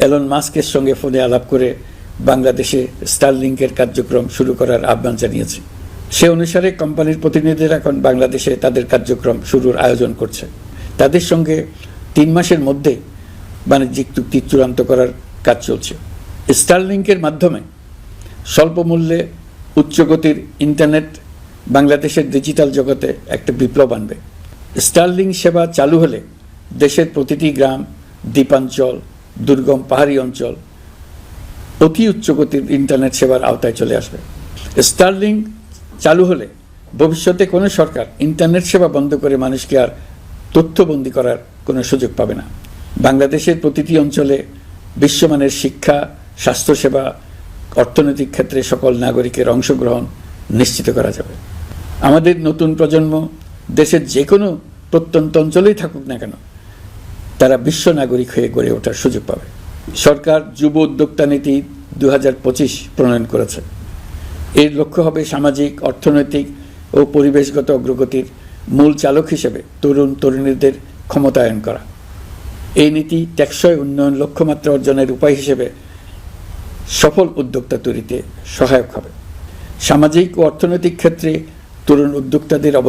Elon মাস্কের সঙ্গে ফোনে আলাপ করে বাংলাদেশে স্টারলিংকের কার্যক্রম শুরু করার আহ্বান জানিয়েছে। সে অনুসারে কোম্পানির প্রতিনিধিরা এখন বাংলাদেশে তাদের কার্যক্রম শুরুর আয়োজন করছে। তাদের সঙ্গে 3 মাসের মধ্যে বাণিজ্যিক চুক্তি চূড়ান্ত করার কাজ চলছে। স্টারলিংকের মাধ্যমে স্বল্প মূল্যে উচ্চগতির ইন্টারনেট বাংলাদেশের ডিজিটাল জগতে একটা বিপ্লব আনবে। স্টারলিংক সেবা চালু হলে দেশের প্রতিটি গ্রাম, দ্বীপাঞ্চল, দুর্গম পাহাড়ি অঞ্চল অতি উচ্চগতির ইন্টারনেট সেবার আওতায় চলে আসবে। স্টারলিংক চালু হলে ভবিষ্যতে কোনো সরকার ইন্টারনেট সেবা বন্ধ করে মানুষকে আর তথ্যবন্দী করার কোনো সুযোগ পাবে না। বাংলাদেশের প্রতিটি অঞ্চলে বিশ্বমানের শিক্ষা, স্বাস্থ্যসেবা, অর্থনৈতিক ক্ষেত্রে সকল নাগরিকের অংশগ্রহণ নিশ্চিত করা যাবে। আমাদের নতুন প্রজন্ম দেশের যে কোনো প্রত্যন্ত অঞ্চলেই থাকুক না কেন, তারা বিশ্ব নাগরিক হয়ে গড়ে ওঠার সুযোগ পাবে। সরকার যুব উদ্যোক্তা নীতি 2025 প্রণয়ন করেছে। এর লক্ষ্য হবে সামাজিক, অর্থনৈতিক ও পরিবেশগত অগ্রগতির মূল চালক হিসেবে তরুণ তরুণীদের ক্ষমতায়ন করা। এই নীতি টেকসই উন্নয়ন লক্ষ্যমাত্রা অর্জনের উপায় হিসেবে সফল উদ্যোক্তা তৈরিতে সহায়ক হবে। সামাজিক ও অর্থনৈতিক ক্ষেত্রে তরুণ উদ্যোক্তাদের